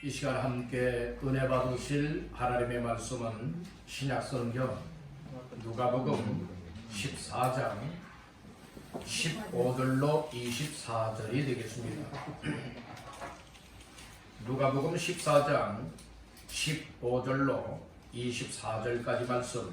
이 시간 함께 은혜 받으실 하나님의 말씀은 신약성경 누가복음 14장 15절로 24절이 되겠습니다. 누가복음 14장 15절로 24절까지 말씀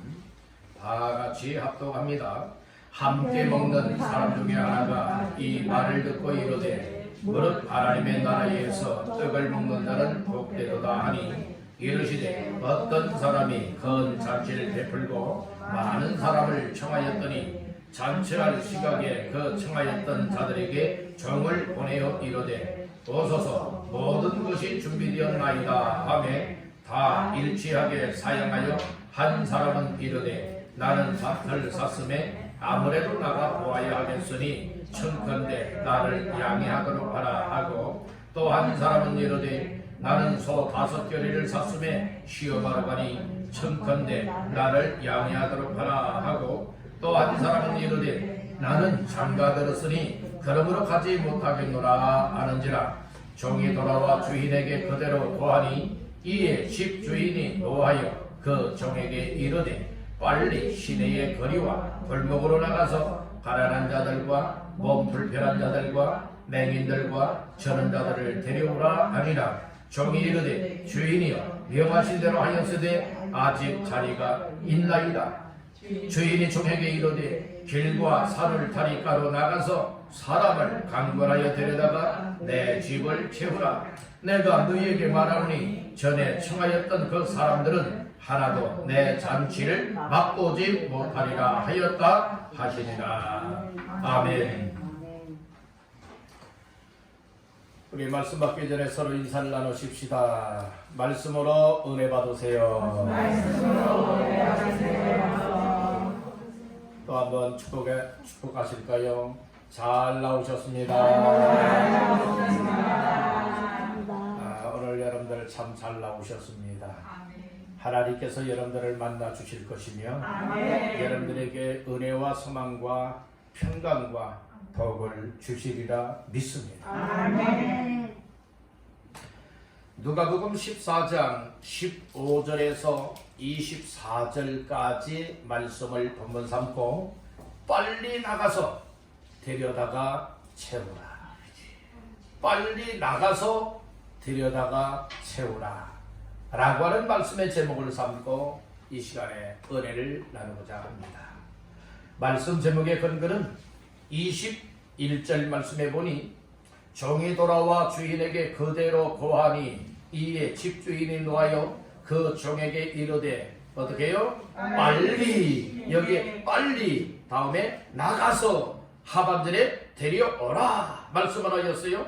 다 같이 합독합니다. 함께 먹는 사람 중에 하나가 이 말을 듣고 이르되 무릇 하나님의 나라에서 떡을 먹는 자는 복되도다 하니 이르시되 어떤 사람이 큰 잔치를 베풀고 많은 사람을 청하였더니 잔치할 시각에 그 청하였던 자들에게 종을 보내어 이르되 오소서 모든 것이 준비되었나이다 하매 다 일치하게 사양하여 한 사람은 이르되 나는 밭을 샀음에 아무래도 나가 보아야 하겠으니 청컨대 나를 양해하도록 하라 하고 또 한 사람은 이르되 나는 소 5겨레를 샀음에 시험하러 가니 청컨대 나를 양해하도록 하라 하고 또 한 사람은 이르되 나는 장가 들었으니 그러므로 가지 못하겠노라 하는지라 종이 돌아와 주인에게 그대로 고하니 이에 집 주인이 노하여 그 종에게 이르되 빨리 시내의 거리와 골목으로 나가서 가난한 자들과 몸 불편한 자들과 맹인들과 저는 자들을 데려오라 하니라. 종이 이르되 주인이여 명하신 대로 하였으되 아직 자리가 있나이다. 주인이 종에게 이르되 길과 산을 다리가로 나가서 사람을 강권하여 데려다가 내 집을 채우라. 내가 너희에게 말하노니 전에 청하였던 그 사람들은 하나도 내 잔치를 맛보지 못하리라 하였다 하시니라. 아멘. 우리 말씀 받기 전에 서로 인사를 나누십시다. 말씀으로 은혜 받으세요. 또 한번 축복하실까요? 잘 나오셨습니다. 오늘 여러분들 참 잘 나오셨습니다. 하나님께서 여러분들을 만나 주실 것이며 여러분들에게 은혜와 소망과 평강과 복을 주시리라 믿습니다. 아멘. 누가복음 14장 15절에서 24절까지 말씀을 본문 삼고 빨리 나가서 데려다가 채우라. 빨리 나가서 데려다가 채우라 라고 하는 말씀의 제목을 삼고 이 시간에 은혜를 나누고자 합니다. 말씀 제목의 근거는 21절 말씀에 보니 종이 돌아와 주인에게 그대로 고하니 이에 집주인이 노하여 그 종에게 이르되 어떻게 해요? 빨리, 여기에 빨리 다음에 나가서 하반절에 데려오라 말씀을 하였어요.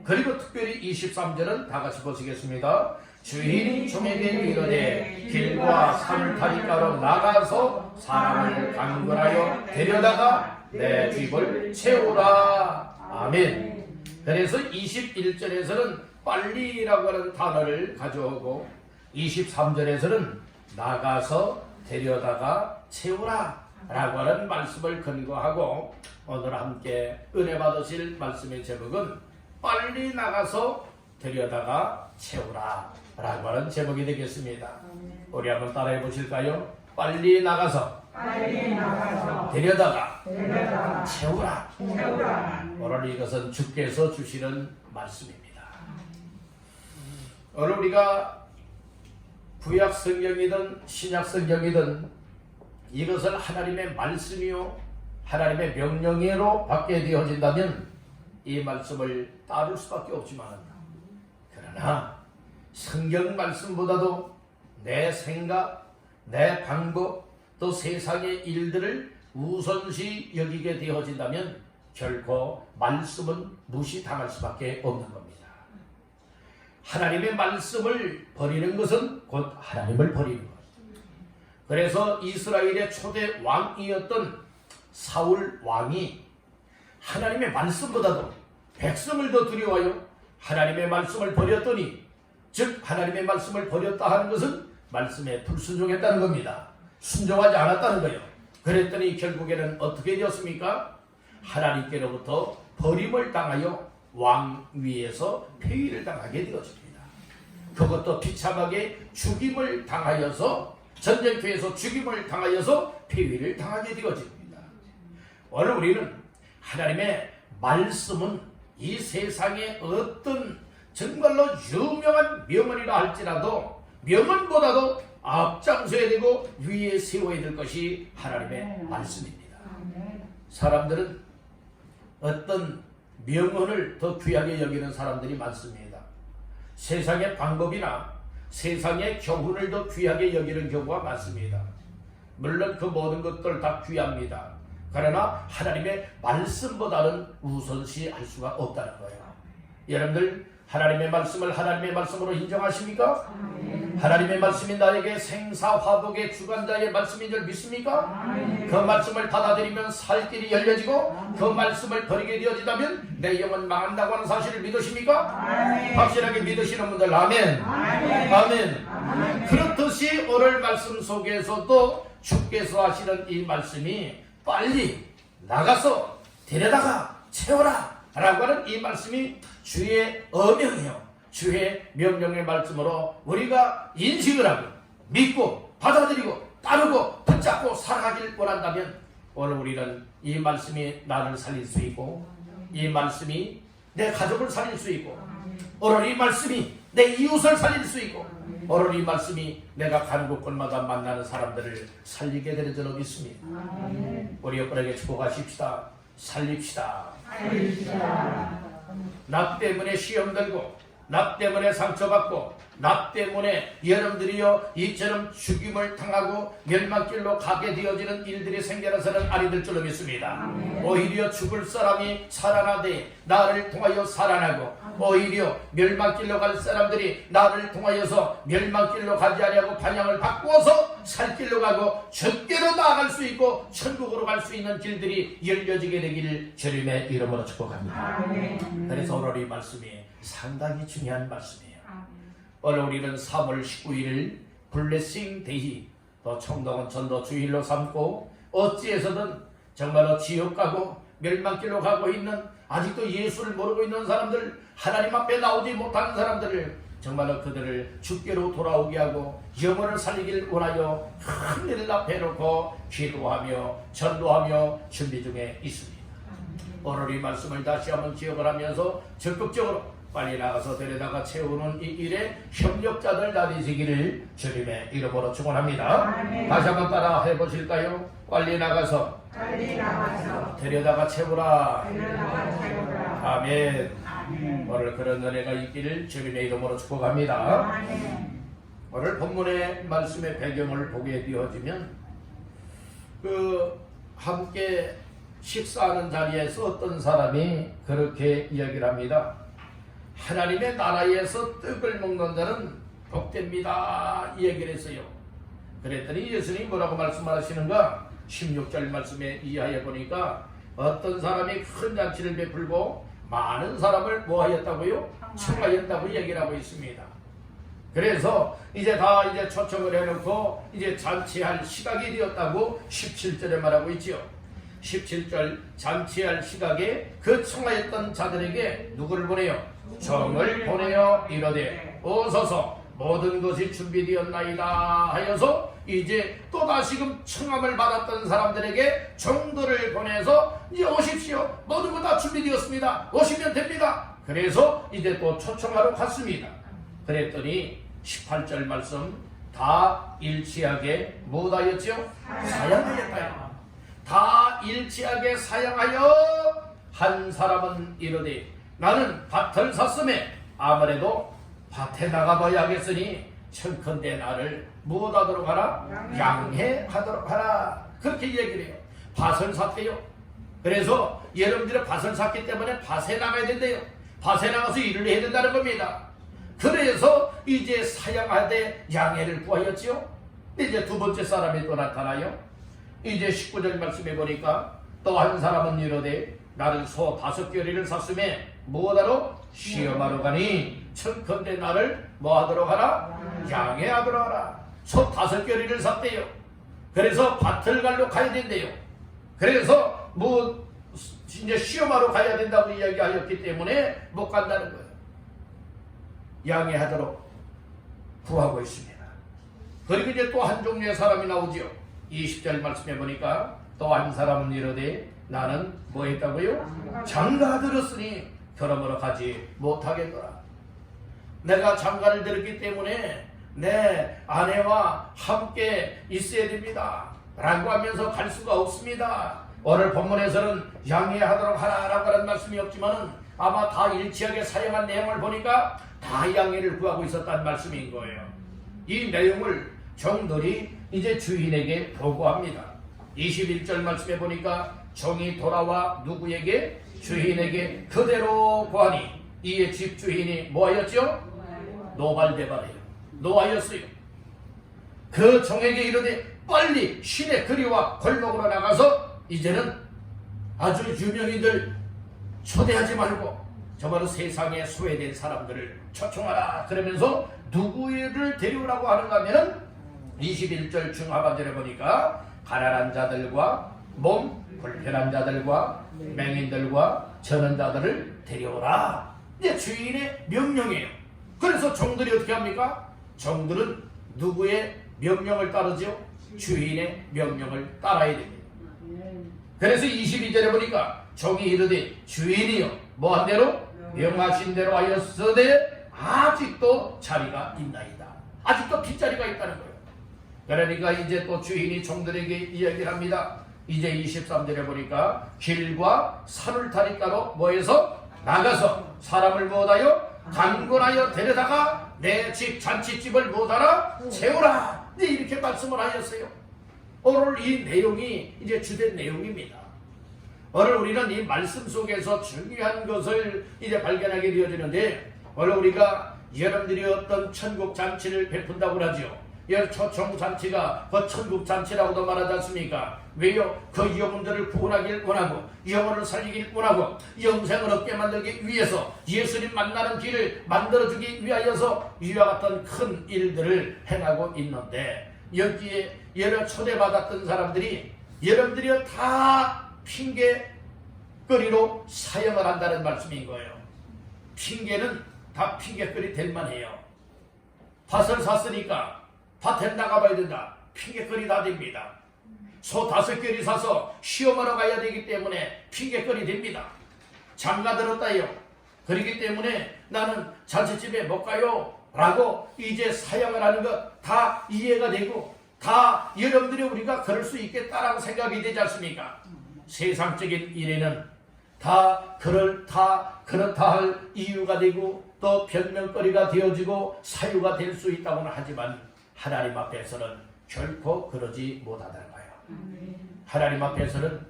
그리고 특별히 23절은 다 같이 보시겠습니다. 주인이 종에게 이르되 길과 산다리가로 나가서 사람을 강권하여 데려다가 내 집을 채우라. 아멘. 그래서 21절에서는 빨리라고 하는 단어를 가져오고 23절에서는 나가서 데려다가 채우라 라고 하는 말씀을 근거하고 오늘 함께 은혜 받으실 말씀의 제목은 빨리 나가서 데려다가 채우라 라고 하는 제목이 되겠습니다. 우리 한번 따라해 보실까요? 빨리 나가서 데려다가 채우라. 오늘 이것은 주께서 주시는 말씀입니다. 오늘 우리가 구약 성경이든 신약 성경이든 이것을 하나님의 말씀이요 하나님의 명령으로 받게 되어진다면 이 말씀을 따를 수밖에 없지만 그러나 성경 말씀보다도 내 생각, 내 방법, 또 세상의 일들을 우선시 여기게 되어진다면 결코 말씀은 무시당할 수밖에 없는 겁니다. 하나님의 말씀을 버리는 것은 곧 하나님을 버리는 것. 그래서 이스라엘의 초대 왕이었던 사울 왕이 하나님의 말씀보다도 백성을 더 두려워하여 하나님의 말씀을 버렸더니 즉 하나님의 말씀을 버렸다 하는 것은 말씀에 불순종했다는 겁니다. 순종하지 않았다는 거예요. 그랬더니 결국에는 어떻게 되었습니까? 하나님께로부터 버림을 당하여 왕 위에서 폐위를 당하게 되었습니다. 그것도 비참하게 죽임을 당하여서 전쟁터에서 죽임을 당하여서 폐위를 당하게 되어집니다. 오늘 우리는 하나님의 말씀은 이 세상에 어떤 정말로 유명한 명언이라 할지라도 명언보다도 앞장서야 되고 위에 세워야 될 것이 하나님의 말씀입니다. 사람들은 어떤 명언을 더 귀하게 여기는 사람들이 많습니다. 세상의 방법이나 세상의 교훈을 더 귀하게 여기는 경우가 많습니다. 물론 그 모든 것들 다 귀합니다. 그러나 하나님의 말씀보다는 우선시할 수가 없다는 거예요. 여러분들 하나님의 말씀을 하나님의 말씀으로 인정하십니까? 하나님의 말씀이 나에게 생사화복의 주관자의 말씀인 줄 믿습니까? 그 말씀을 받아들이면 살 길이 열려지고 그 말씀을 버리게 되어지다면 내 영은 망한다고 하는 사실을 믿으십니까? 확실하게 믿으시는 분들 아멘. 아멘. 그렇듯이 오늘 말씀 속에서도 주께서 하시는 이 말씀이 빨리 나가서 데려다가 채워라 라고 하는 이 말씀이 주의 어명이요, 주의 명령의 말씀으로 우리가 인식을 하고 믿고 받아들이고 따르고 붙잡고 살아가길 원한다면 오늘 우리는 이 말씀이 나를 살릴 수 있고 이 말씀이 내 가족을 살릴 수 있고 오늘 이 말씀이 내 이웃을 살릴 수 있고 오늘 이 말씀이 내가 가는 곳곳마다 만나는 사람들을 살리게 되는 줄로 믿습니다. 우리 여러분에게 축복하십시다. 살립시다. 나 때문에 시험 들고 나 때문에 상처받고 나 때문에 여러분들이요 이처럼 죽임을 당하고 멸망길로 가게 되어지는 일들이 생겨나서는 아니 될 줄로 믿습니다. 오히려 죽을 사람이 살아나되 나를 통하여 살아나고 오히려 멸망길로 갈 사람들이 나를 통하여서 멸망길로 가지 아니하고 방향을 바꾸어서 살 길로 가고 주께로 나아갈 수 있고 천국으로 갈 수 있는 길들이 열려지게 되기를 주님의 이름으로 축복합니다. 그래서 오늘 이 말씀이 상당히 중요한 말씀이에요. 오늘 우리는 3월 19일을 블레싱 데이 또 청동원 전도 주일로 삼고 어찌해서든 정말로 지옥 가고 멸망길로 가고 있는 아직도 예수를 모르고 있는 사람들, 하나님 앞에 나오지 못하는 사람들을 정말로 그들을 주께로 돌아오게 하고 영혼을 살리기를 원하여 큰 일을 앞에 놓고 기도하며 전도하며 준비 중에 있습니다. 오늘 이 말씀을 다시 한번 기억을 하면서 적극적으로 빨리 나가서 데려다가 채우는 이 일에 협력자들 나뉘시기를 주님의 이름으로 축원합니다. 다시 한번 따라 해보실까요? 빨리 나가서 데려다가 채우라. 아멘. 오늘 그런 은혜가 있기를 주님의 이름으로 축복합니다. 오늘 본문의 말씀의 배경을 보게 되어지면 함께 식사하는 자리에서 어떤 사람이 그렇게 이야기를 합니다. 하나님의 나라에서 떡을 먹는 자는 복됩니다 이 얘기를 했어요. 그랬더니 예수님이 뭐라고 말씀하시는가? 16절 말씀에 이하에 보니까 어떤 사람이 큰 잔치를 베풀고 많은 사람을 뭐하였다고요? 청하였다고 얘기를 하고 있습니다. 그래서 이제 초청을 해놓고 이제 잔치할 시각이 되었다고 17절에 말하고 있지요. 17절 잔치할 시각에 그 청하였던 자들에게 누구를 보내요? 정을 보내어 이르되 오소서 모든 것이 준비되었나이다 하여서 이제 또 다시금 청함을 받았던 사람들에게 정도를 보내서 이제 오십시오. 모든 것 다 준비되었습니다. 오시면 됩니다. 그래서 이제 또 초청하러 갔습니다. 그랬더니 18절 말씀 다 일치하게 무엇하였죠? 사양하였다. 다 일치하게 사양하여 한 사람은 이르되 나는 밭을 샀음에 아무래도 밭에 나가봐야 하겠으니 청컨대 나를 무엇하도록 하라? 양해하도록 하라. 그렇게 얘기를 해요. 밭을 샀대요. 그래서 여러분들은 밭을 샀기 때문에 밭에 나가야 된대요. 밭에 나가서 일을 해야 된다는 겁니다. 그래서 이제 사양하되 양해를 구하였죠. 이제 두 번째 사람이 또 나타나요. 이제 19절 말씀해 보니까 또 한 사람은 이르되 나는 소 5겨리를 샀음에 무엇하러? 시험하러 가니 청컨대 나를 뭐하도록 하라? 양해하도록 하라. 소 5겨리를 샀대요. 그래서 밭을 가야 된대요. 그래서 이제 시험하러 가야 된다고 이야기하였기 때문에 못 간다는 거예요. 양해하도록. 구하고 있습니다. 그리고 이제 또 한 종류의 사람이 나오죠. 20절 말씀해 보니까 또 한 사람은 이르되 나는 뭐 했다고요? 장가 들었으니 그러므로 가지 못하겠노라. 내가 장가를 들었기 때문에 내 아내와 함께 있어야 됩니다 라고 하면서 갈 수가 없습니다. 오늘 본문에서는 양해하도록 하라라고 하는 말씀이 없지만 아마 다 일치하게 사용한 내용을 보니까 다 양해를 구하고 있었다는 말씀인 거예요. 이 내용을 종들이 이제 주인에게 보고합니다. 21절 말씀에 보니까 종이 돌아와 누구에게? 주인에게 그대로 고하니 이에 집주인이 뭐하였죠? 노발대발해요. 노하였어요. 그 종에게 이르되 빨리 시내 거리와 골목으로 나가서 이제는 아주 유명인들 초대하지 말고 정말로 세상에 소외된 사람들을 초청하라. 그러면서 누구를 데려오라고 하는가 하면은 21절 중하반절에 보니까 가난한 자들과 몸 불편한 자들과 맹인들과 저는 자들을 데려오라. 이제 주인의 명령이에요. 그래서 종들이 어떻게 합니까? 종들은 누구의 명령을 따르죠? 주인의 명령을 따라야 됩니다. 그래서 22절에 보니까 종이 이르되 주인이여 뭐한 대로? 명하신 대로 하였으되 아직도 자리가 있나이다. 아직도 빈자리가 있다는 거예요. 그러니까 이제 또 주인이 종들에게 이야기를 합니다. 이제 23절에 보니까 길과 산울타리가로 뭐해서 나가서 사람을 뭐하여? 강권하여 데려다가 내 집 잔치집을 뭐하라? 채우라. 이렇게 말씀을 하셨어요. 오늘 이 내용이 이제 주된 내용입니다. 오늘 우리는 이 말씀 속에서 중요한 것을 이제 발견하게 되어지는데, 오늘 우리가 여러분들이 어떤 천국 잔치를 베푼다고 하죠. 초청 잔치가 그 천국 잔치라고도 말하지 않습니까? 왜요? 그 영혼들을 구원하길 원하고 영혼을 살리길 원하고 영생을 얻게 만들기 위해서 예수님 만나는 길을 만들어주기 위하여서 이와 같은 큰 일들을 행하고 있는데, 여기에 여러 초대받았던 사람들이 여러분들이 다 핑계거리로 사용을 한다는 말씀인 거예요. 핑계는 다 핑계거리 될 만해요. 밭을 샀으니까 밭에 나가봐야 된다. 핑계거리 다 됩니다. 소 5개리 사서 시험하러 가야 되기 때문에 핑계거리 됩니다. 장가 들었다요. 그렇기 때문에 나는 잔치집에 못 가요 라고 이제 사용을 하는 것 다 이해가 되고 다 여러분들이 우리가 그럴 수 있겠다라고 생각이 되지 않습니까? 세상적인 일에는 다 그렇다 할 이유가 되고 또 변명거리가 되어지고 사유가 될 수 있다고는 하지만 하나님 앞에서는 결코 그러지 못하다는 거예요. 하나님 앞에서는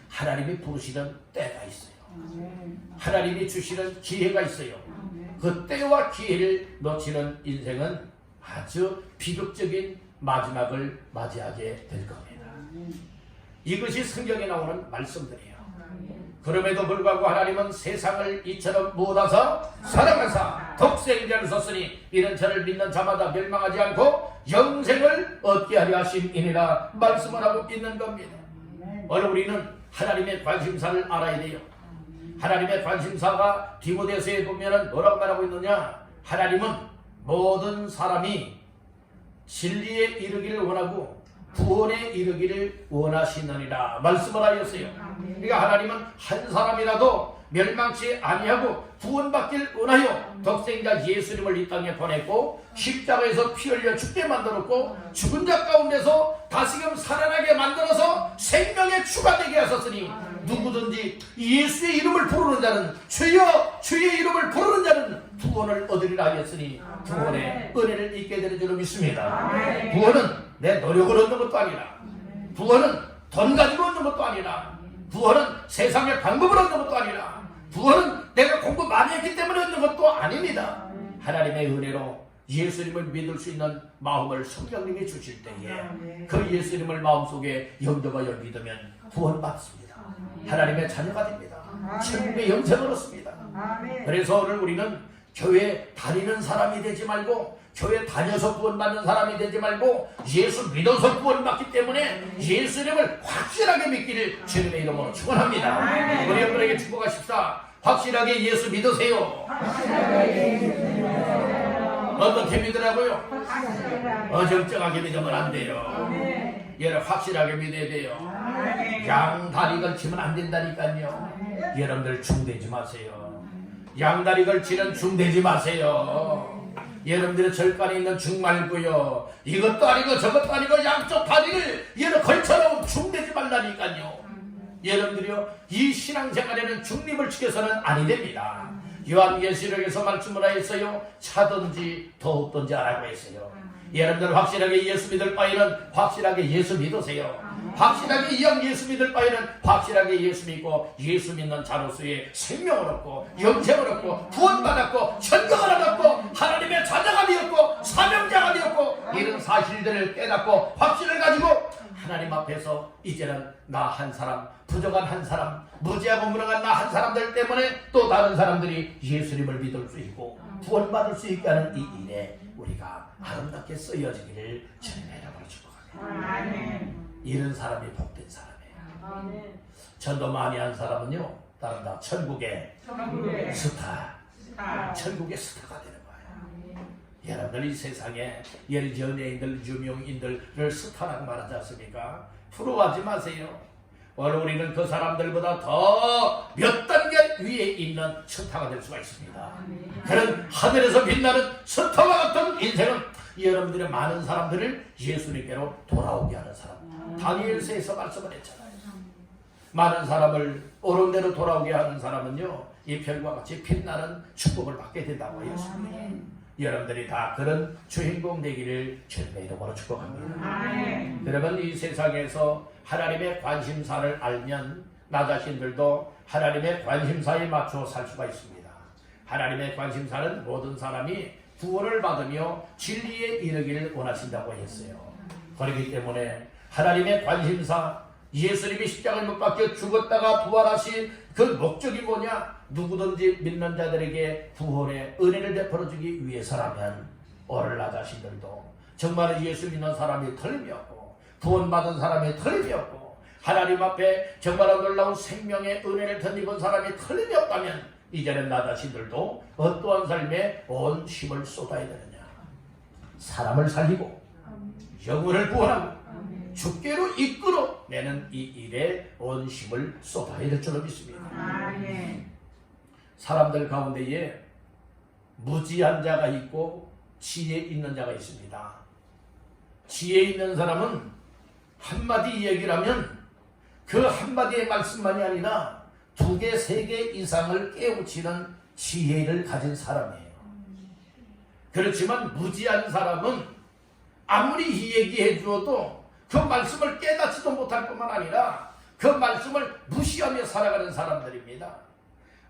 하나님이 부르시는 때가 있어요. 하나님이 주시는 기회가 있어요. 그 때와 기회를 놓치는 인생은 아주 비극적인 마지막을 맞이하게 될 겁니다. 이것이 성경에 나오는 말씀들이에요. 그럼에도 불구하고 하나님은 세상을 이처럼 못하사 사랑하사 독생자를 줬으니 이는 저를 믿는 자마다 멸망하지 않고 영생을 얻게 하려 하심이니라 말씀을 하고 있는 겁니다. 오늘 우리는 하나님의 관심사를 알아야 돼요. 하나님의 관심사가 디모데서에 보면 뭐라고 말하고 있느냐? 하나님은 모든 사람이 진리에 이르기를 원하고 구원에 이르기를 원하시느니라 말씀을 하였어요. 그러니까 하나님은 한 사람이라도 멸망치 아니하고 구원받길 원하여 독생자 예수님을 이 땅에 보냈고 십자가에서 피 흘려 죽게 만들었고 죽은 자 가운데서 다시금 살아나게 만들어서 생명의 주가 되게 하셨으니 누구든지 예수의 이름을 부르는 자는 주여 주의 이름을 부르는 자는 구원을 얻으리라 하였으니 구원의 은혜를 잊게 되는 줄로 믿습니다. 구원은 내 노력을 얻는 것도 아니라, 구원은 돈 가지고 얻는 것도 아니라, 구원은 세상의 방법을 얻는 것도 아니라, 구원은 내가 공부 많이 했기 때문에 얻는 것도 아닙니다. 하나님의 은혜로 예수님을 믿을 수 있는 마음을 성령님이 주실 때에 그 예수님을 마음속에 영접하여 믿으면 구원받습니다. 하나님의 자녀가 됩니다. 천국의 영생을 얻습니다. 그래서 오늘 우리는 교회 다니는 사람이 되지 말고, 교회 다녀서 구원받는 사람이 되지 말고, 예수 믿어서 구원받기 때문에 예수님을 확실하게 믿기를 주님의 이름으로 축원합니다. 우리 여러분에게 축복하십시다. 확실하게 예수 믿으세요. 어떻게 믿으라고요? 어정쩡하게 믿으면 안 돼요. 여러분 확실하게 믿어야 돼요. 양다리 걸치면 안 된다니까요. 여러분들 중대지 마세요. 양다리 걸치는 중대지 마세요. 여러분들의 절간에 있는 중 말고요. 이것도 아니고 저것도 아니고 양쪽 다리를 여러분 걸쳐놓으면 중대지 말라니까요. 여러분들이요, 이 신앙생활에는 중립을 지켜서는 아니 됩니다. 요한계시록에서 말씀을 하였어요. 차든지 더웠든지 하라고 했어요. 여러분들 확실하게 예수 믿을 바에는 확실하게 예수 믿으세요. 확실하게 이왕 예수 믿을 바에는 확실하게 예수 믿고 예수 믿는 자로서의 생명을 얻고 영생을 얻고 구원받았고 천국을 얻었고 하나님의 자녀가 되었고 사명자가 되었고 이런 사실들을 깨닫고 확신을 가지고 하나님 앞에서 이제는 나 한 사람, 부족한 한 사람, 무지하고 무능한 나 한 사람들 때문에 또 다른 사람들이 예수님을 믿을 수 있고 구원받을 수 있게 하는 이 일에 우리가 아름답게 쓰여지기를 주님의 이름으로 축복합니다. 이런 사람이 복된 사람이에요. 전도 많이 한 사람은요, 다른 다 천국의 스타, 천국의 스타가 되는 거예요. 여러분들 이 세상에 연예인들, 유명인들을 스타라고 말하지 않습니까? 부러워하지 마세요. 오늘 우리는 그 사람들보다 더 몇 단계 위에 있는 스타가 될 수가 있습니다. 그런 하늘에서 빛나는 스타와 같은 인생은 여러분들의 많은 사람들을 예수님께로 돌아오게 하는 사람. 다니엘서에서 말씀을 했잖아요. 많은 사람을 옳은 대로 돌아오게 하는 사람은요, 이 별과 같이 빛나는 축복을 받게 된다고 했습니다. 여러분들이 다 그런 주인공 되기를 주님의 이름으로 축복합니다. 여러분, 이 세상에서 하나님의 관심사를 알면 나 자신들도 하나님의 관심사에 맞춰 살 수가 있습니다. 하나님의 관심사는 모든 사람이 구원을 받으며 진리에 이르기를 원하신다고 했어요. 그렇기 때문에 하나님의 관심사, 예수님이 십자가를 못 박혀 죽었다가 부활하신 그 목적이 뭐냐? 누구든지 믿는 자들에게 구원의 은혜를 베풀어주기 위해서라면 오늘 나 자신들도 정말 예수 믿는 사람이 틀림이 없고 구원받은 사람이 틀림이 없고 하나님 앞에 정말 놀라운 생명의 은혜를 덧입은 사람이 틀림이 없다면 이제는 나 자신들도 어떠한 삶에 온 힘을 쏟아야 되느냐? 사람을 살리고 영혼을 구원하고 주께로 이끌어내는 이 일에 온 힘을 쏟아야 될 줄로 믿습니다. 사람들 가운데에 무지한 자가 있고 지혜 있는 자가 있습니다. 지혜 있는 사람은 한마디 얘기를 하면 그 한마디의 말씀만이 아니라 2개, 3개 이상을 깨우치는 지혜를 가진 사람이에요. 그렇지만 무지한 사람은 아무리 얘기해 주어도 그 말씀을 깨닫지도 못할 뿐만 아니라 그 말씀을 무시하며 살아가는 사람들입니다.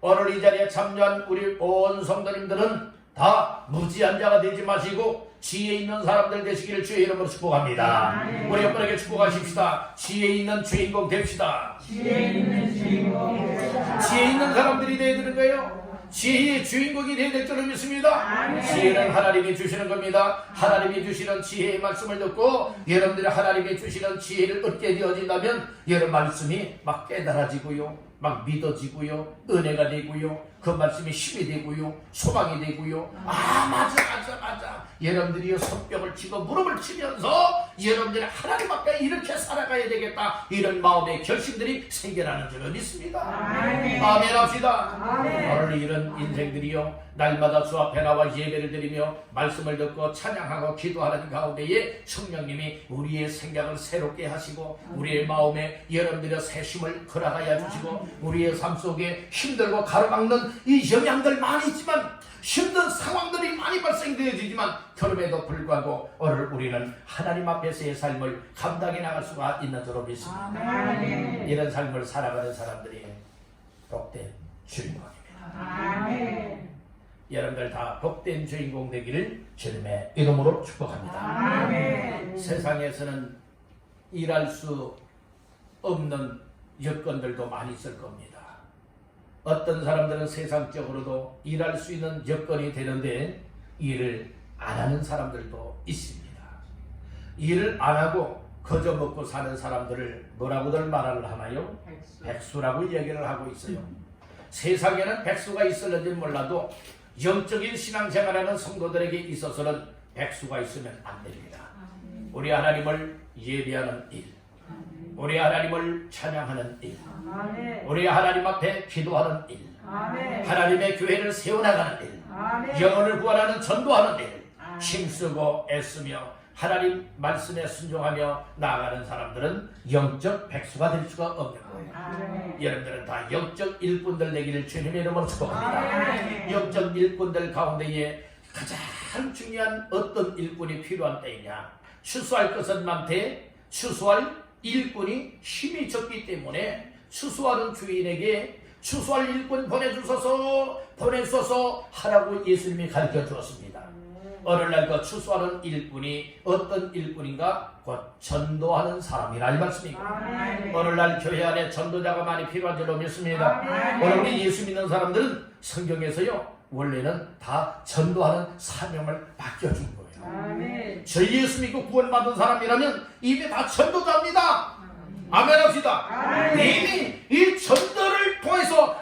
오늘 이 자리에 참여한 우리 온 성도님들은 다 무지한 자가 되지 마시고 지혜 있는 사람들 되시기를 주의 이름으로 축복합니다. 우리 여러분에게 축복하십시다. 지혜 있는 주인공 됩시다. 지혜 있는 사람들이 되어야 되는 거예요. 지혜의 주인공이 되어야 될 줄을 믿습니다. 지혜는 하나님이 주시는 겁니다. 하나님이 주시는 지혜의 말씀을 듣고 여러분들이 하나님이 주시는 지혜를 얻게 되어진다면 여러분 말씀이 막 깨달아지고요, 막 믿어지고요, 은혜가 되고요, 그 말씀이 힘이 되고요, 소망이 되고요. 맞아. 여러분들이 손뼉을 치고 무릎을 치면서 여러분들이 하나님 앞에 이렇게 살아가야 되겠다, 이런 마음의 결심들이 생겨나는 줄을 믿습니다. 아멘 합시다. 오늘 이런 인생들이요, 날마다 주 앞에 나와 예배를 드리며 말씀을 듣고 찬양하고 기도하는 가운데에 성령님이 우리의 생각을 새롭게 하시고 우리의 마음에 여러분들의 새심을 허락하여 주시고 우리의 삶 속에 힘들고 가로막는 이 영향들 많이 있지만, 힘든 상황들이 많이 발생되어지지만 그럼에도 불구하고 오늘 우리는 하나님 앞에서의 삶을 감당해 나갈 수가 있는 줄로 믿습니다. 이런 삶을 살아가는 사람들이 복된 주인공입니다. 여러분들 다 복된 주인공 되기를 주님의 이름으로 축복합니다. 세상에서는 일할 수 없는 여건들도 많이 있을 겁니다. 어떤 사람들은 세상적으로도 일할 수 있는 여건이 되는데 일을 안 하는 사람들도 있습니다. 일을 안 하고 거저 먹고 사는 사람들을 뭐라고들 말을 하나요? 백수라고 얘기를 하고 있어요. 세상에는 백수가 있을는지 몰라도 영적인 신앙생활하는 성도들에게 있어서는 백수가 있으면 안 됩니다. 우리 하나님을 예배하는 일, 우리 하나님을 찬양하는 일, 우리 하나님 앞에 기도하는 일, 하나님의 교회를 세워나가는 일, 영혼을 구원하는 전도하는 일, 힘쓰고 애쓰며 하나님 말씀에 순종하며 나아가는 사람들은 영적 백수가 될 수가 없는 거예요. 여러분들은 다 영적 일꾼들 되기를 주님의 이름으로 축복합니다. 영적 일꾼들 가운데에 가장 중요한 어떤 일꾼이 필요한 때이냐? 추수할 것은 많되 추수할 일꾼이 힘이 적기 때문에 추수하는 주인에게 추수할 일꾼 보내주소서 하라고 예수님이 가르쳐 주었습니다. 어느 날 그 추수하는 일꾼이 어떤 일꾼인가? 곧 전도하는 사람이라 이 말씀입니다. 어느 날 교회 안에 전도자가 많이 필요한 줄로 믿습니다. 오늘 우리 예수 믿는 사람들은 성경에서요 원래는 다 전도하는 사명을 맡겨준 거예요. 저 예수 믿고 구원받은 사람이라면 이미 다 전도자입니다. 아멘 합시다. 이미 이 전도를 통해서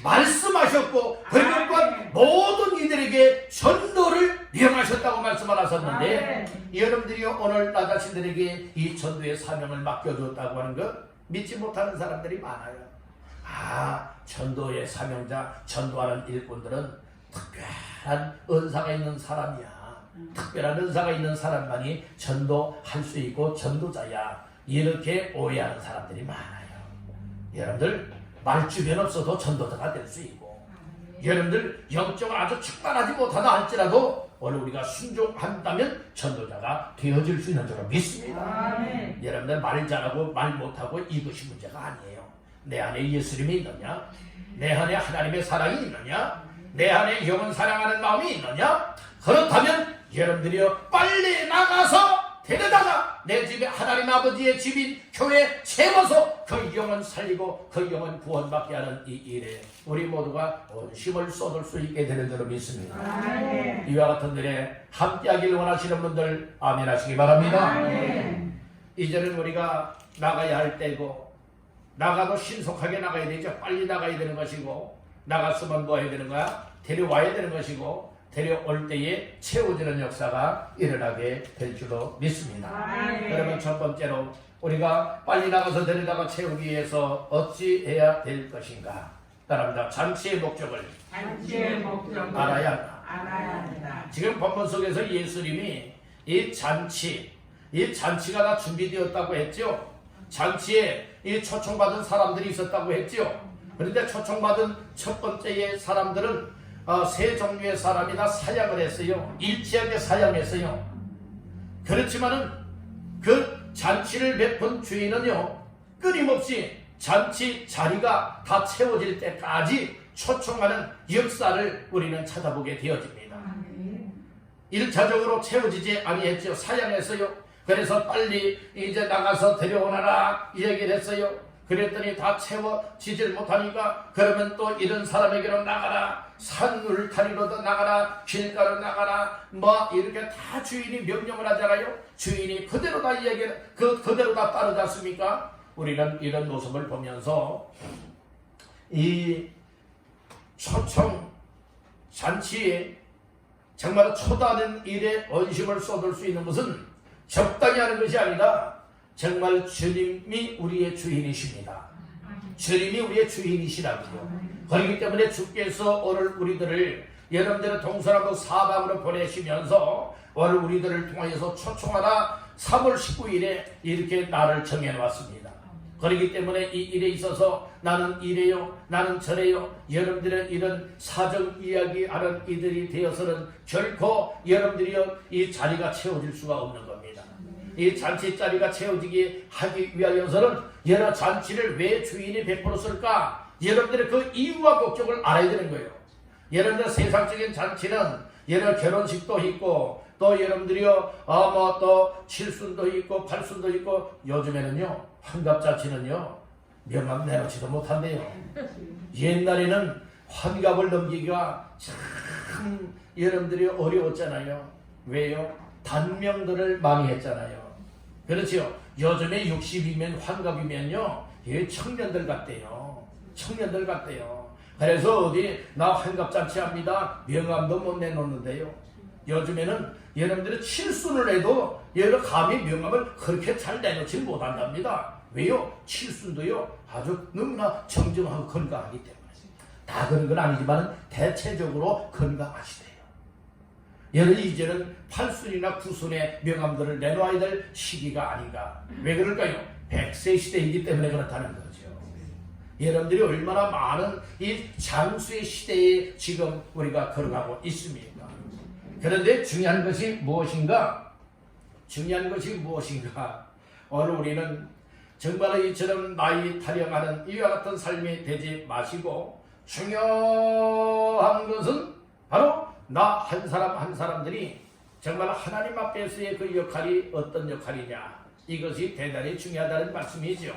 말씀하셨고 그리고 또한 모든 이들에게 전도를 명하셨다고 말씀을 하셨는데 여러분들이 오늘 나 자신들에게 이 전도의 사명을 맡겨줬다고 하는 것 믿지 못하는 사람들이 많아요. 전도의 사명자, 전도하는 일꾼들은 특별한 은사가 있는 사람이야. 특별한 은사가 있는 사람만이 전도할 수 있고 전도자야. 이렇게 오해하는 사람들이 많아요. 여러분들 말주변 없어도 전도자가 될 수 있고 여러분들 영적으로 아주 충만하지 못하다 할지라도 오늘 우리가 순종한다면 전도자가 되어질 수 있는 줄로 믿습니다. 여러분들 말 잘하고 말 못하고 이것이 문제가 아니에요. 내 안에 예수님이 있느냐? 내 안에 하나님의 사랑이 있느냐? 내 안에 영혼 사랑하는 마음이 있느냐? 그렇다면 여러분들이요 빨리 나가서 데려다가 내 집에 하나님 아버지의 집인 교회 채워서 그 영혼 살리고 그 영혼 구원받게 하는 이 일에 우리 모두가 온심을 쏟을 수 있게 되는 줄로 믿습니다. 이와 같은 일에 함께하길 원하시는 분들 아멘 하시기 바랍니다. 이제는 우리가 나가야 할 때고 나가도 신속하게 나가야 되죠. 빨리 나가야 되는 것이고 나갔으면 뭐 해야 되는 거야? 데려와야 되는 것이고 데려올 때에 채워지는 역사가 일어나게 될 줄로 믿습니다. 그러면 첫 번째로 우리가 빨리 나가서 데려다가 채우기 위해서 어찌 해야 될 것인가? 따라합니다. 잔치의 목적을 알아야 한다. 지금 본문 속에서 예수님이 이 잔치가 다 준비되었다고 했죠. 잔치에 이 초청받은 사람들이 있었다고 했죠. 그런데 초청받은 첫 번째의 사람들은 세 종류의 사람이 다 사역을 했어요. 일치하게 사역했어요. 그렇지만은 그 잔치를 베푼 주인은요 끊임없이 잔치 자리가 다 채워질 때까지 초청하는 역사를 우리는 찾아보게 되어집니다. 1차적으로 채워지지 아니했죠. 사양했어요. 그래서 빨리 이제 나가서 데려오너라 이 얘기를 했어요. 그랬더니 다 채워지질 못하니까 그러면 또 이런 사람에게로 나가라, 산 울타리로도 나가라, 길가로 나가라, 뭐 이렇게 다 주인이 명령을 하잖아요. 주인이 그대로 다 이야기를 그대로 다 따르지 않습니까? 우리는 이런 모습을 보면서 이 초청 잔치에 정말 초다된 일에 원심을 쏟을 수 있는 것은 적당히 하는 것이 아니라 정말 주님이 우리의 주인이십니다. 주님이 우리의 주인이시라고요. 그렇기 때문에 주께서 오늘 우리들을 여러분들의 동서남북 사방으로 보내시면서 오늘 우리들을 통하여서 초청하라 3월 19일에 이렇게 날을 정해놓았습니다. 그렇기 때문에 이 일에 있어서 나는 이래요, 나는 저래요, 여러분들의 이런 사정 이야기하는 이들이 되어서는 결코 여러분들이요 이 자리가 채워질 수가 없는 겁니다. 이 잔치 자리가 채워지게 하기 위하여서는 여러 잔치를 왜 주인이 베풀었을까? 여러분들의 그 이유와 목적을 알아야 되는 거예요. 여러분들 세상적인 잔치는 여러 결혼식도 있고 또 여러분들이요 뭐 또 칠순도 있고 팔순도 있고 요즘에는요 환갑잔치는요 명함 내놓지도 못한대요. 옛날에는 환갑을 넘기기가 참 여러분들이 어려웠잖아요. 왜요? 단명들을 많이 했잖아요. 그렇죠. 요즘에 60이면 환갑이면요 청년들 같대요. 청년들 같대요. 그래서 어디 나 환갑잔치 합니다. 명함도 못 내놓는데요. 요즘에는 여러분들이 칠순을 해도 여러 감히 명함을 그렇게 잘 내놓지 못한답니다. 왜요? 칠순도요 아주 너무나 정정하고 건강하기 때문에. 다 그런 건 아니지만 대체적으로 건강하시대요. 여러분 이제는 8순이나 9순의 명함들을 내놓아야 될 시기가 아닌가. 왜 그럴까요? 100세 시대이기 때문에 그렇다는 거죠. 여러분들이 얼마나 많은 이 장수의 시대에 지금 우리가 걸어가고 있습니까? 그런데 중요한 것이 무엇인가? 중요한 것이 무엇인가? 오늘 우리는 정말 이처럼 나이 타령하는 이와 같은 삶이 되지 마시고 중요한 것은 바로 나 한 사람 한 사람들이 정말 하나님 앞에서의 그 역할이 어떤 역할이냐, 이것이 대단히 중요하다는 말씀이죠.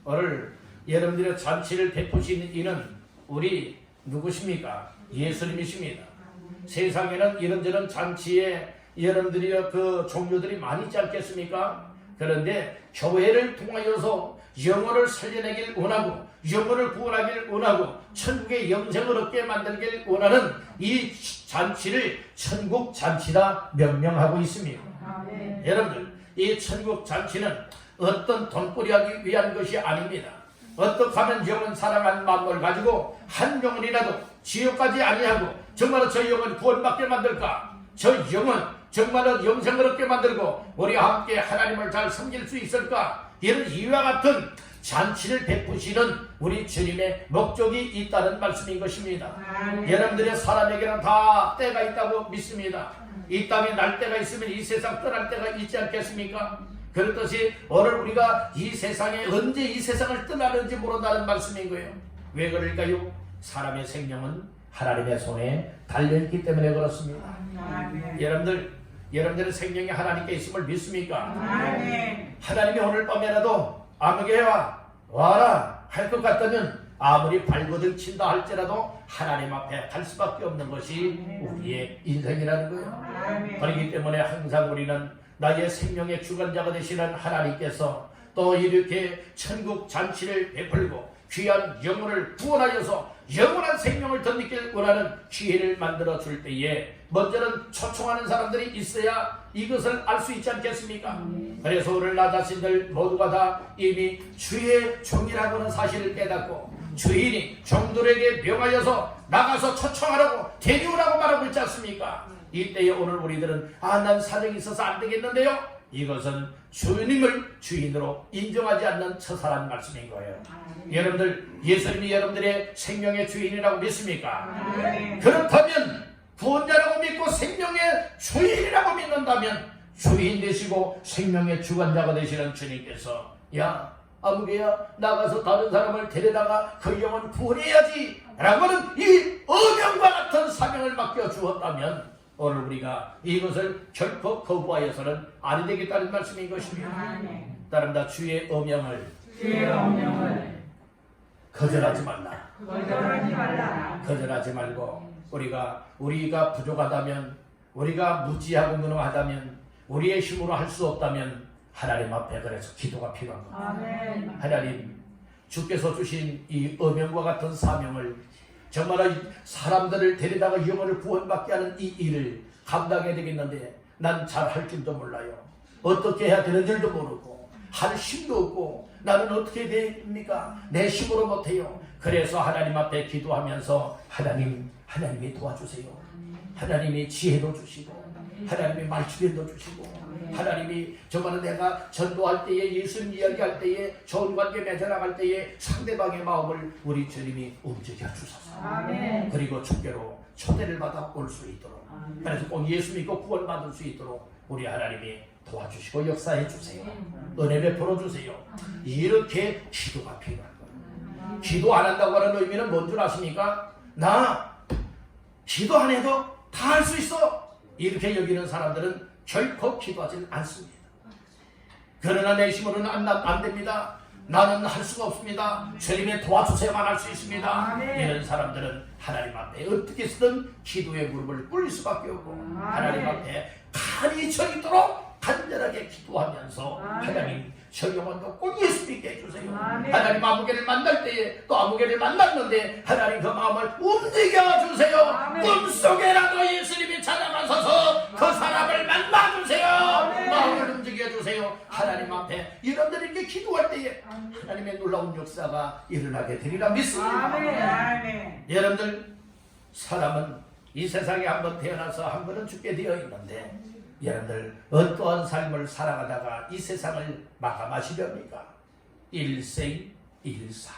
오늘 여러분들의 잔치를 베푸시는 이는 우리 누구십니까? 예수님이십니다. 세상에는 이런저런 잔치에 여러분들이 그 종류들이 많이 있지 않겠습니까? 그런데 교회를 통하여서 영혼을 살려내길 원하고 영혼을 구원하길 원하고 천국의 영생을 얻게 만들길 원하는 이 잔치를 천국 잔치라 명명하고 있습니다. 여러분들, 이 천국 잔치는 어떤 돈벌이하기 위한 것이 아닙니다. 어떻게 하면 영혼 사랑하는 마음을 가지고 한 영혼이라도 지옥까지 아니하고 정말로 저 영혼 구원받게 만들까? 저 영혼 정말로 영생을 얻게 만들고 우리와 함께 하나님을 잘 섬길 수 있을까? 이런 이와 같은 잔치를 베푸시는 우리 주님의 목적이 있다는 말씀인 것입니다. 여러분들의 사람에게는 다 때가 있다고 믿습니다. 이 땅에 날 때가 있으면 이 세상 떠날 때가 있지 않겠습니까? 그렇듯이 오늘 우리가 이 세상에 언제 이 세상을 떠나는지 모른다는 말씀인 거예요. 왜 그럴까요? 사람의 생명은 하나님의 손에 달려있기 때문에 그렇습니다. 여러분들의 생명이 하나님께 있음을 믿습니까? 하나님이 오늘 밤에라도 아무개 와라 할 것 같다면 아무리 발버둥 친다 할지라도 하나님 앞에 갈 수밖에 없는 것이 우리의 인생이라는 거예요. 그렇기 때문에 항상 우리는 나의 생명의 주관자가 되시는 하나님께서 또 이렇게 천국 잔치를 베풀고 귀한 영혼을 구원하여서 영원한 생명을 덧입길 원하는 기회를 만들어 줄 때에 먼저는 초청하는 사람들이 있어야 이것을 알 수 있지 않겠습니까? 그래서 오늘 나 자신들 모두가 다 이미 주의 종이라고 하는 사실을 깨닫고 주인이 종들에게 명하여서 나가서 초청하라고 데려오라고 말하고 있지 않습니까? 이때에 오늘 우리들은 난 사정이 있어서 안 되겠는데요? 이것은 주님을 주인으로 인정하지 않는 처사란 말씀인 거예요. 여러분들, 예수님이 여러분들의 생명의 주인이라고 믿습니까? 그렇다면 구원자라고 믿고 생명의 주인이라고 믿는다면 주인 되시고 생명의 주관자가 되시는 주님께서 야 아무개야 나가서 다른 사람을 데려다가 그 영혼 구원해야지 라고 하는 이 어명과 같은 사명을 맡겨주었다면 오늘 우리가 이것을 결코 거부하여서는 아니 되겠다는 말씀인 것입니다. 따릅니다. 주의 어명을 거절하지 말라. 거절하지 말고 우리가 부족하다면, 우리가 무지하고 무능하다면, 우리의 힘으로 할 수 없다면 하나님 앞에 그래서 기도가 필요한 겁니다. 하나님, 주께서 주신 이 어명과 같은 사명을 정말 사람들을 데리다가 영혼을 구원받게 하는 이 일을 감당해야 되겠는데 난 잘 할 줄도 몰라요. 어떻게 해야 되는 줄도 모르고 할 힘도 없고 나는 어떻게 됩니까? 내 힘으로 못해요. 그래서 하나님 앞에 기도하면서 하나님이 도와주세요. 하나님이 지혜도 주시고 하나님이 말주변도 주시고 하나님이 정말 내가 전도할 때에 예수님 이야기할 때에 좋은 관계 맺어나갈 때에 상대방의 마음을 우리 주님이 움직여 주소서. 그리고 주께로 초대를 받아 올 수 있도록 그래서 꼭 예수 믿고 구원받을 수 있도록 우리 하나님이 도와주시고 역사해 주세요. 은혜 베풀어 주세요. 이렇게 기도가 필요한 거예요. 기도 안 한다고 하는 의미는 뭔 줄 아십니까? 나 기도 안 해도 다 할 수 있어 이렇게 여기는 사람들은 결코 기도하지 않습니다. 그러나 내 힘으로는 안 됩니다. 나는 할 수가 없습니다. 주님의 도와주세요만 할 수 있습니다. 이런 사람들은 하나님 앞에 어떻게 쓰든 기도의 무릎을 꿇을 수밖에 없고 하나님 앞에 간이 저 있도록 간절하게 기도하면서 하나님 저 영혼도 꼭 예수 믿게 해주세요. 아멘. 하나님 아무개를 만날 때에 또 아무개를 만났는데 하나님 그 마음을 움직여 주세요. 아멘. 꿈속에라도 예수님이 찾아가셔서 그 사람을 만나주세요. 마음을 움직여 주세요. 하나님 앞에 여러분들이 이렇게 기도할 때에 하나님의 놀라운 역사가 일어나게 되리라 믿습니다. 아멘. 여러분들 사람은 이 세상에 한번 태어나서 한 번은 죽게 되어 있는데 여러분들 어떠한 삶을 살아가다가 이 세상을 마감하시렵니까? 일생일사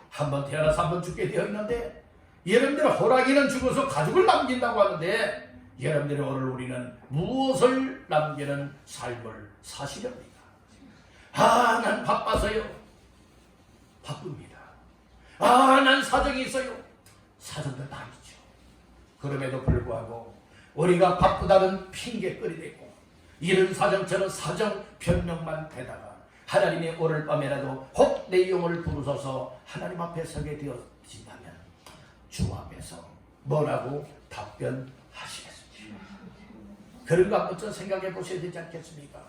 한번 태어나서 한번 죽게 되어 있는데 여러분들 호랑이는 죽어서 가죽을 남긴다고 하는데 여러분들이 오늘 우리는 무엇을 남기는 삶을 사시렵니까? 난 바빠서요. 바쁩니다. 난 사정이 있어요. 사정도 다 있죠. 그럼에도 불구하고 우리가 바쁘다는 핑계거리 되고 이런 사정 저런 사정 변명만 되다가 하나님이 오늘 밤에라도 혹 내 영혼을 부르셔서 하나님 앞에 서게 되어진다면 주 앞에서 뭐라고 답변하시겠습니까? 그런 거 한번 생각해 보셔야 되지 않겠습니까?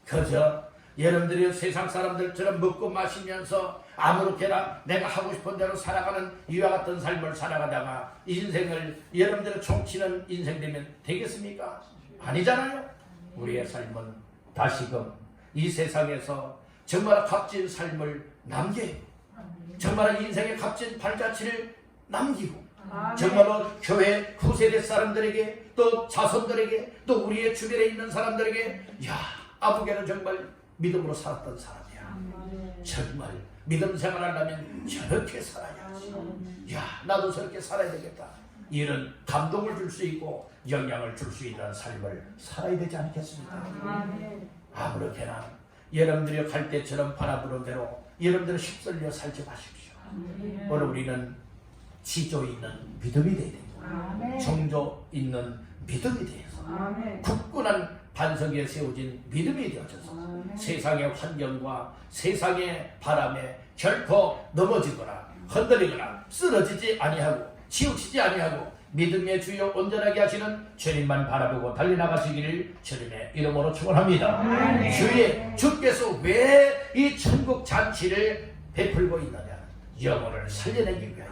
그저 여러분들이 세상 사람들처럼 먹고 마시면서 아무렇게나 내가 하고 싶은 대로 살아가는 이와 같은 삶을 살아가다가 인생을 여러분들의 총치는 인생 되면 되겠습니까? 아니잖아요. 우리의 삶은 다시금 이 세상에서 정말 값진 삶을 남겨요. 정말 인생의 값진 발자취를 남기고 정말로 교회 후세대 사람들에게 또 자손들에게 또 우리의 주변에 있는 사람들에게 아무개는 정말 믿음으로 살았던 사람이야. 정말 믿음 생활하려면 저렇게 살아야지. 나도 저렇게 살아야 되겠다. 이런 감동을 줄 수 있고 영향을 줄 수 있는 삶을 살아야 되지 않겠습니까? 아무렇게나 여러분들이 갈 때처럼 바라보는 대로 여러분들은 휩쓸려 살지 마십시오. 오늘 우리는 지조 있는 믿음이 되야 되고 정조 있는 믿음이 되어서 굳건한 반석 위에 세워진 믿음이 되어져서 세상의 환경과 세상의 바람에 결코 넘어지거나 흔들리거나 쓰러지지 아니하고 치우치지 아니하고 믿음의 주여 온전하게 하시는 주님만 바라보고 달려나가시기를 주님의 이름으로 축원합니다. 주께서 왜 이 천국 잔치를 베풀고 있느냐? 영혼을 살려내기 위하여,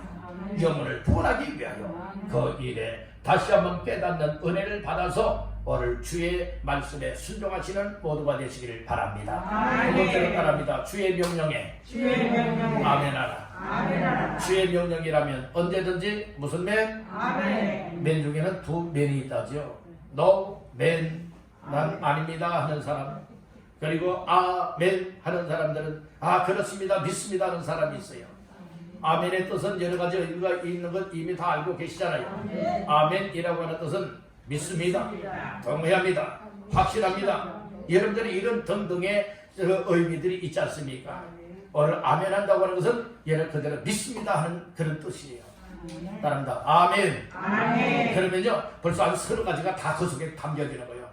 영혼을 구원하기 위하여 그 일에 다시 한번 깨닫는 은혜를 받아서 오늘 주의 말씀에 순종하시는 모두가 되시기를 바랍니다. 두 번째로 바랍니다. 주의 명령에 아멘하라. 주의 명령이라면 언제든지 무슨 맨? 맨 중에는 두 맨이 있다죠. No, 맨, 난 아닙니다 하는 사람, 그리고 아멘 하는 사람들은 그렇습니다, 믿습니다 하는 사람이 있어요. 아멘의 뜻은 여러 가지 의미가 있는 것 이미 다 알고 계시잖아요. 아멘이라고 하는 뜻은 믿습니다, 동의합니다, 확실합니다. 여러분들이 이런 등등의 의미들이 있지 않습니까? 오늘 아멘 한다고 하는 것은 얘를 그대로 믿습니다 하는 그런 뜻이에요. 따릅니다. 아멘. 그러면요 벌써 한 서너 가지가 다 그 속에 담겨지는 거예요.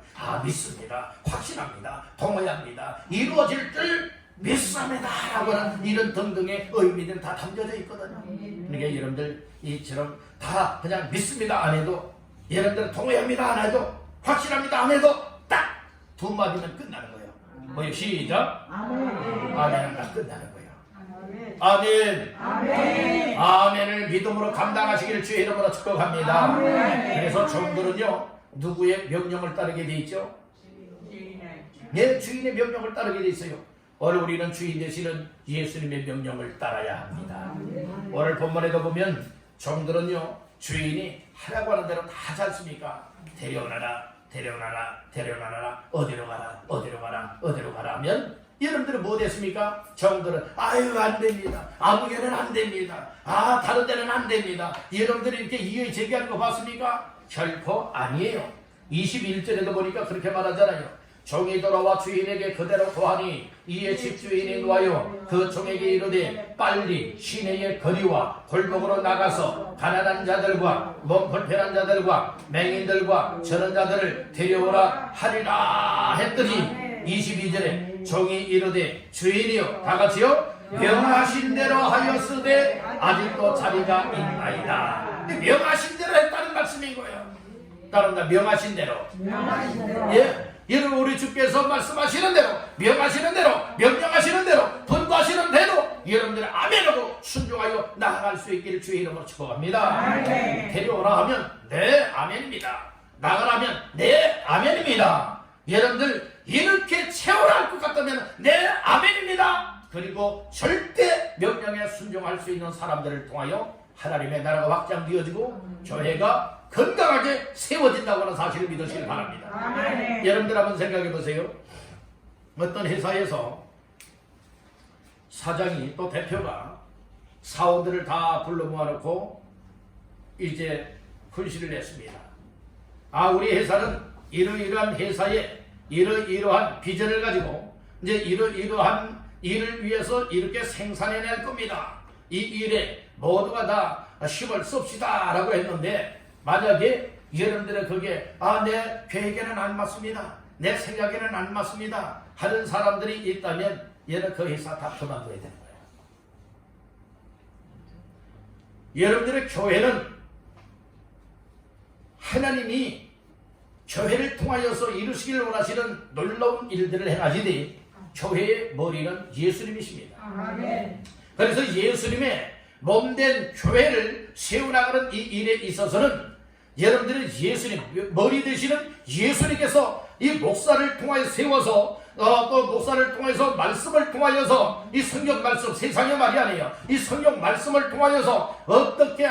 믿습니다, 확신합니다, 동의합니다, 이루어질 줄 믿습니다 라고 하는 이런 등등의 의미들이 다 담겨져 있거든요. 그러니까 여러분들 이처럼 다 그냥 믿습니다 안 해도, 여러분들 동의합니다 안 해도, 확신합니다 안 해도 딱 두 마디면 끝나는 거예요. 뭐요? 시작. 아멘은 딱 끝나는 거예요. 아멘을 믿음으로 감당하시기를 주의 이름으로 축복합니다. 그래서 종들은요 누구의 명령을 따르게 돼 있죠? 내 주인의 명령을 따르게 돼 있어요. 오늘 우리는 주인 되시는 예수님의 명령을 따라야 합니다. 오늘 본문에도 보면 종들은요 주인이 하라고 하는 대로 다 하지 않습니까? 데려오너라 어디로 가라 하면 여러분들은 뭐 됐습니까? 종들은 안 됩니다, 아무개는 안 됩니다, 다른 데는 안 됩니다. 여러분들이 이렇게 이의 제기하는 거 봤습니까? 결코 아니에요. 21절에도 보니까 그렇게 말하잖아요. 종이 돌아와 주인에게 그대로 고하니 이에 집주인이 놓아요 그 종에게 이르되 빨리 시내의 거리와 골목으로 나가서 가난한 자들과 몸 불편한 자들과 맹인들과 저런 자들을 데려오라 하리라 했더니 22절에 종이 이르되 주인이여, 다 같이요, 명하신 대로 하였으되 아직도 자리가 있나이다. 명하신 대로 했다는 말씀인 거예요. 따른다. 명하신 대로. 여러분 우리 주께서 말씀하시는 대로 명하시는 대로 명령하시는 대로 분부하시는 대로 여러분들 아멘하고 순종하여 나아갈 수 있기를 주의 이름으로 축복합니다. 데려오라 하면 네 아멘입니다. 나가라면 네 아멘입니다. 여러분들 이렇게 채워라 할 것 같다면 네 아멘입니다. 그리고 절대 명령에 순종할 수 있는 사람들을 통하여 하나님의 나라가 확장되어지고 교회가 건강하게 세워진다고 하는 사실을 믿으시길 바랍니다. 여러분들 한번 생각해 보세요. 어떤 회사에서 사장이 또 대표가 사원들을 다 불러 모아놓고 이제 훈시를 했습니다. 우리 회사는 이러이러한 회사에 이러이러한 비전을 가지고 이제 이러이러한 일을 위해서 이렇게 생산해낼 겁니다. 이 일에 모두가 다 힘을 씁시다 라고 했는데, 만약에 여러분들의 그게 내 계획에는 안 맞습니다, 내 생각에는 안 맞습니다 하는 사람들이 있다면 얘는 그 회사 다 그만둬야 되는 거예요. 여러분들의 교회는 하나님이 교회를 통하여서 이루시길 원하시는 놀라운 일들을 행하시니 교회의 머리는 예수님이십니다. 그래서 예수님의 몸된 교회를 세워나가는 이 일에 있어서는 여러분들은 예수님, 머리 되시는 예수님께서 이 목사를 통하여 세워서 또 목사를 통해서 말씀을 통하여서 이 성경 말씀, 세상의 말이 아니에요, 이 성경 말씀을 통하여서 어떻게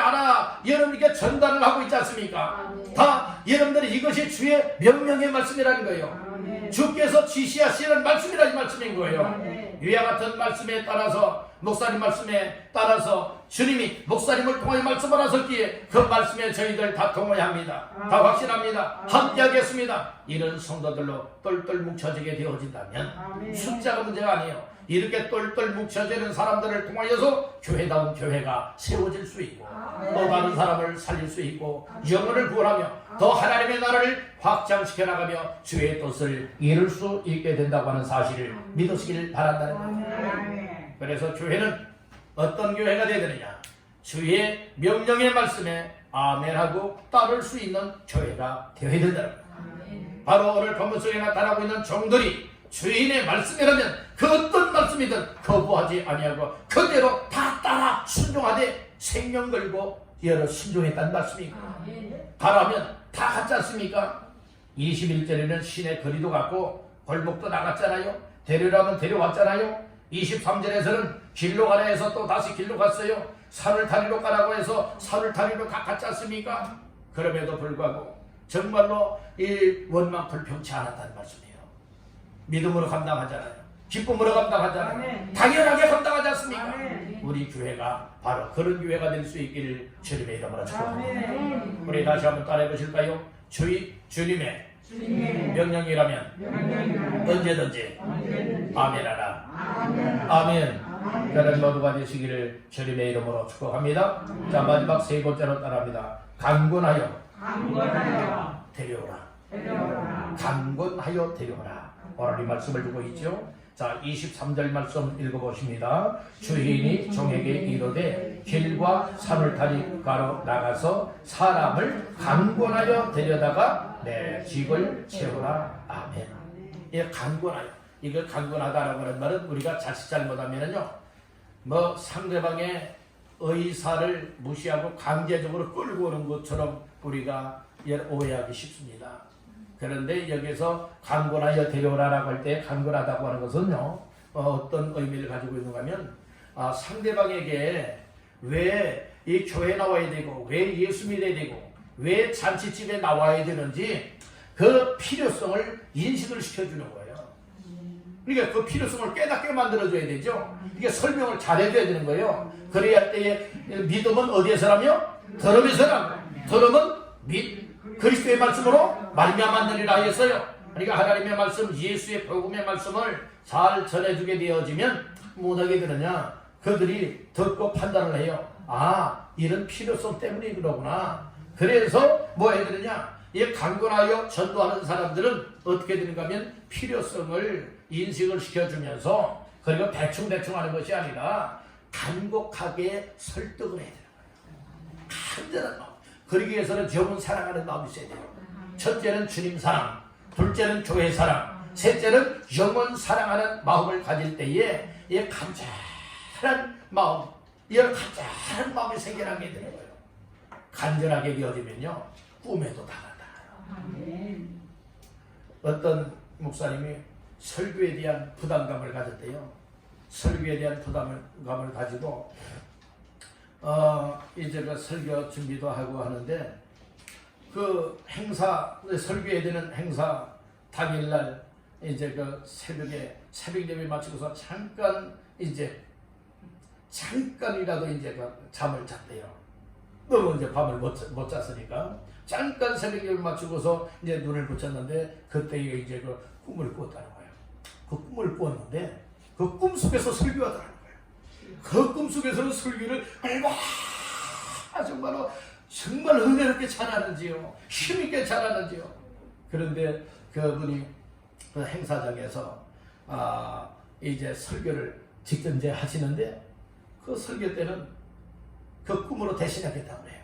여러분에게 전달을 하고 있지 않습니까? 다 여러분들이 이것이 주의 명령의 말씀이라는 거예요. 주께서 지시하시는 말씀이라 이 말씀인 거예요. 위와 같은 말씀에 따라서, 목사님 말씀에 따라서 주님이 목사님을 통하여 말씀을 하셨기에 그 말씀에 저희들 다 동의해야 합니다. 다 확신합니다. 함께 하겠습니다. 이런 성도들로 똘똘 뭉쳐지게 되어진다면 숫자가 문제가 아니에요. 이렇게 똘똘 뭉쳐지는 사람들을 통하여서 교회다운 교회가 세워질 수 있고 또 다른 사람을 살릴 수 있고 영혼을 구원하며 더 하나님의 나라를 확장시켜 나가며 주의 뜻을 이룰 수 있게 된다고 하는 사실을 믿으시길 바란다는 거예요. 그래서 교회는 어떤 교회가 되어야 되느냐? 주의 명령의 말씀에 아멘하고 따를 수 있는 교회가 되어야 된다는 거예요. 바로 오늘 본문 속에 나타나고 있는 종들이 주인의 말씀이라면 그 어떤 말씀이든 거부하지 아니하고 그대로 다 따라 순종하되 생명 걸고 여러 순종했다는 말씀이고, 바라면 다 같지 않습니까? 21절에는 시내 거리도 갔고 골목도 나갔잖아요. 데려라면 데려왔잖아요. 23절에서는 길로 가라 해서 또 다시 길로 갔어요. 산을 다리로 가라고 해서 산을 다리로 다 갔지 않습니까? 그럼에도 불구하고 정말로 이 원망 불평치 않았다는 말씀이에요. 믿음으로 감당하잖아요. 기쁨으로 감당하잖아요. 당연하게 감당하지 않습니까? 우리 교회가 바로 그런 교회가 될 수 있기를 주님의 이름으로 축복합니다. 우리 다시 한번 따라해 보실까요? 주님의 명령이라면 언제든지 아멘하라. 아멘. 저는 모두가 되시기를 주님의 이름으로 축복합니다. 자, 마지막 세 번째로 따라합니다. 강권하여 데려오라. 강권하여 데려오라. 오늘 이 말씀을 두고 있죠. 자, 23절 말씀 읽어보십니다. 주인이 종에게 이르되 길과 산을 타리 가로 나가서 사람을 강권하여 데려다가 내 집을 채우라. 아멘. 이 강권하여, 이거 강권하다라고 하는 말은 우리가 자칫 잘못하면은요, 상대방의 의사를 무시하고 강제적으로 끌고 오는 것처럼 우리가 오해하기 쉽습니다. 그런데 여기서 강권하여 데려오라라고 할 때 강권하다고 하는 것은요, 어떤 의미를 가지고 있는가 하면 상대방에게 왜 이 교회에 나와야 되고 왜 예수 믿어야 되고 왜 잔치집에 나와야 되는지 그 필요성을 인식을 시켜주는 거예요. 그러니까 그 필요성을 깨닫게 만들어줘야 되죠. 이게 설명을 잘해줘야 되는 거예요. 그래야 때에 믿음은 어디에서라며? 들음에서라고. 들음은 그리스도의 말씀으로 말미암았느니라 하였어요. 그러니까 하나님의 말씀, 예수의 복음의 말씀을 잘 전해주게 되어지면 뭐하게 되느냐? 그들이 듣고 판단을 해요. 이런 필요성 때문에 그러구나. 그래서 뭐 해야 되느냐? 이 강권하여 전도하는 사람들은 어떻게 되는가 하면 필요성을 인식을 시켜주면서, 그리고 대충 하는 것이 아니라 간곡하게 설득을 해야 되는 거예요. 간절한 마음. 그러기 위해서는 정은 사랑하는 마음이 있어야 돼요. 첫째는 주님 사랑, 둘째는 교회 사랑, 셋째는 영혼 사랑하는 마음을 가질 때에 이 간절한 마음, 이 간절한 마음이 생겨나게 되는 거예요. 간절하게 되어지면요 꿈에도 다가타요. 어떤 목사님이 설교에 대한 부담감을 가졌대요. 설교에 대한 부담감을 가지고 이제 그 설교 준비도 하고 하는데 그 행사, 설교해야 되는 행사 당일날 이제 그 새벽 예배 마치고서 잠깐이라도 이제 그 잠을 잤대요. 너무 이제 밤을 못 잤으니까 잠깐 새벽 예배 마치고서 이제 눈을 붙였는데 그때 이제 그 꿈을 꾸었다는 거예요. 그 꿈을 꾸었는데 그 꿈 속에서 설교하더라는 거예요. 그 꿈 속에서는 설교를 얼마나 정말 은혜롭게 잘하는지요, 힘있게 잘하는지요. 그런데 그분이 그 행사장에서 이제 설교를 직접 이제 하시는데 그 설교 때는 그 꿈으로 대신하겠다고 해요.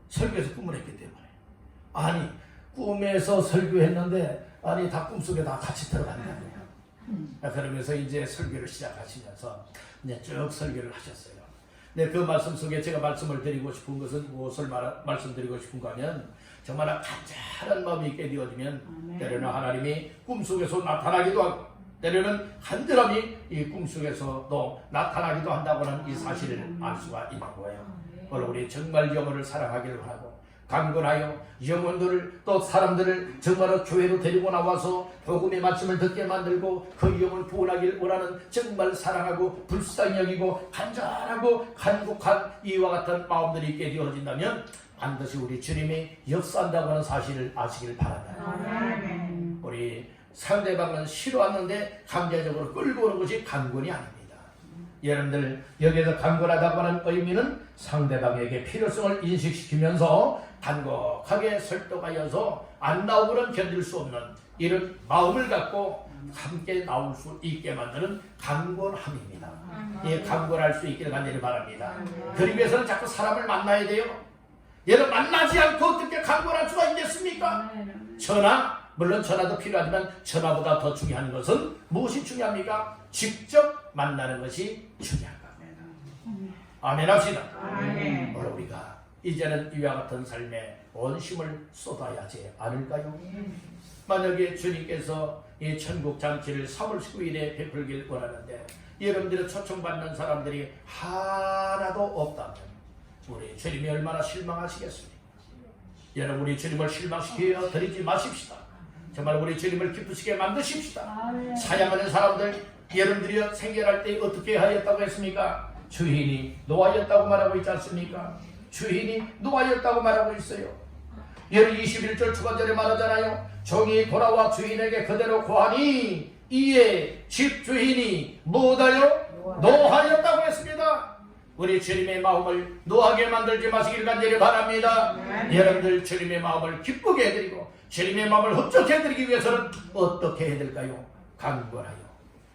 설교에서 꿈을 했기 때문에. 아니 꿈에서 설교했는데 아니 다 꿈속에 다 같이 들어간다고요. 그러면서 이제 설교를 시작하시면서 이제 쭉 설교를 하셨어요. 네, 그 말씀 속에 제가 말씀을 드리고 싶은 것은 무엇을 말씀드리고 싶은가 하면 정말 간절한 마음이 있게 되어지면 때로는 하나님이 꿈속에서 나타나기도 하고 때로는 간절함이 이 꿈속에서도 나타나기도 한다고는 이 사실을 알 수가 있는 거예요. 오늘 우리 정말 영혼을 사랑하기를 바라고 강건하여 영혼들을 또 사람들을 정말로 교회로 데리고 나와서 복음의 말씀을 듣게 만들고 그 영혼을 구원하기를 원하는 정말 사랑하고 불쌍히 여기고 간절하고 간곡한 이와 같은 마음들이 있게 되어진다면 반드시 우리 주님이 역사한다고 하는 사실을 아시길 바랍니다. 우리 상대방은 싫어하는데 강제적으로 끌고 오는 것이 강권이 아닙니다. 여러분들 여기에서 강건하다고 하는 의미는 상대방에게 필요성을 인식시키면서 간곡하게 설득하여서 안 나오고는 견딜 수 없는 이런 마음을 갖고 함께 나올 수 있게 만드는 강건함입니다. 이 강건할 수 있기를 간절히 바랍니다. 그러기 위해서는 자꾸 사람을 만나야 돼요. 얘를 만나지 않고 어떻게 강건할 수가 있겠습니까? 물론 전화도 필요하지만 전화보다 더 중요한 것은 무엇이 중요합니까? 직접 만나는 것이 중요한 겁니다. 아멘 합시다. 오늘 우리가 이제는 이와 같은 삶에 온심을 쏟아야 하지 않을까요? 만약에 주님께서 이 천국 잔치를 3월 19일에 베풀길 원하는데 여러분들의 초청받는 사람들이 하나도 없다면 우리 주님이 얼마나 실망하시겠습니까? 여러분 우리 주님을 실망시켜 드리지 마십시다. 정말 우리 주님을 기쁘시게 만드십시다. 사랑하는 사람들 여러분들이 생결할 때 어떻게 하였다고 했습니까? 주인이 노하였다고 말하고 있지 않습니까? 주인이 노하였다고 말하고 있어요. 여러분 21절 초반절에 말하잖아요. 종이 돌아와 주인에게 그대로 고하니 이에 집 주인이 뭐하여? 노하였다고 했습니다. 우리 주님의 마음을 노하게 만들지 마시길 간절히 바랍니다. 여러분들 주님의 마음을 기쁘게 해드리고 주님의 마음을 흡족해 해드리기 위해서는 어떻게 해야 될까요? 강건하여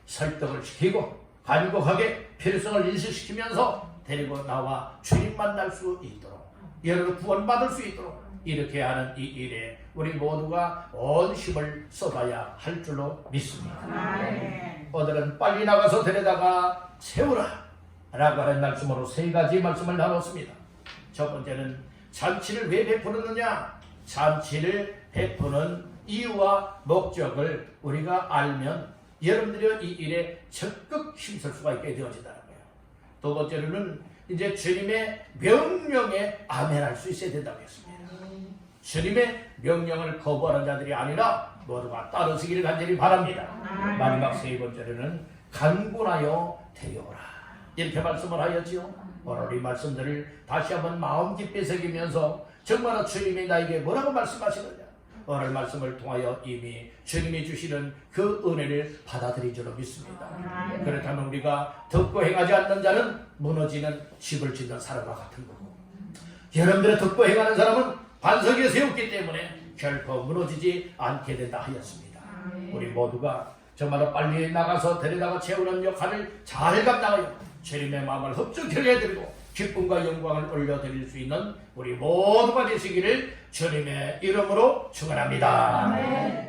설득을 시키고 간곡하게 필요성을 인식시키면서 데리고 나와 주님 만날 수 있도록 여러분 구원받을 수 있도록 이렇게 하는 이 일에 우리 모두가 온 힘을 쏟아야 할 줄로 믿습니다. 오늘은 빨리 나가서 데려다가 세우라 라고 하는 말씀으로 세 가지 말씀을 나눴습니다. 첫 번째는 잔치를 왜 베푸느냐? 잔치를 베푸는 이유와 목적을 우리가 알면 여러분들이 이 일에 적극 힘쓸 수가 있게 되어진다는 거예요. 두 번째로는 이제 주님의 명령에 아멘할 수 있어야 된다고 했습니다. 주님의 명령을 거부하는 자들이 아니라 모두가 따르시기를 간절히 바랍니다. 마지막 세 번째로는 간군하여 데려오라 이렇게 말씀을 하였지요. 오늘 이 말씀들을 다시 한번 마음 깊이 새기면서 정말 주님이 나에게 뭐라고 말씀하시느냐 오늘 말씀을 통하여 이미 주님이 주시는 그 은혜를 받아들인 줄로 믿습니다. 그렇다면 우리가 듣고 행하지 않는 자는 무너지는 집을 짓는 사람과 같은 거고 여러분들의 듣고 행하는 사람은 반석에 세웠기 때문에 결코 무너지지 않게 된다 하였습니다. 우리 모두가 정말로 빨리 나가서 데려다가 채우는 역할을 잘 감당하여 주님의 마음을 흡족하게 해드리고 기쁨과 영광을 올려드릴 수 있는 우리 모두가 되시기를 주님의 이름으로 축원합니다. 아멘.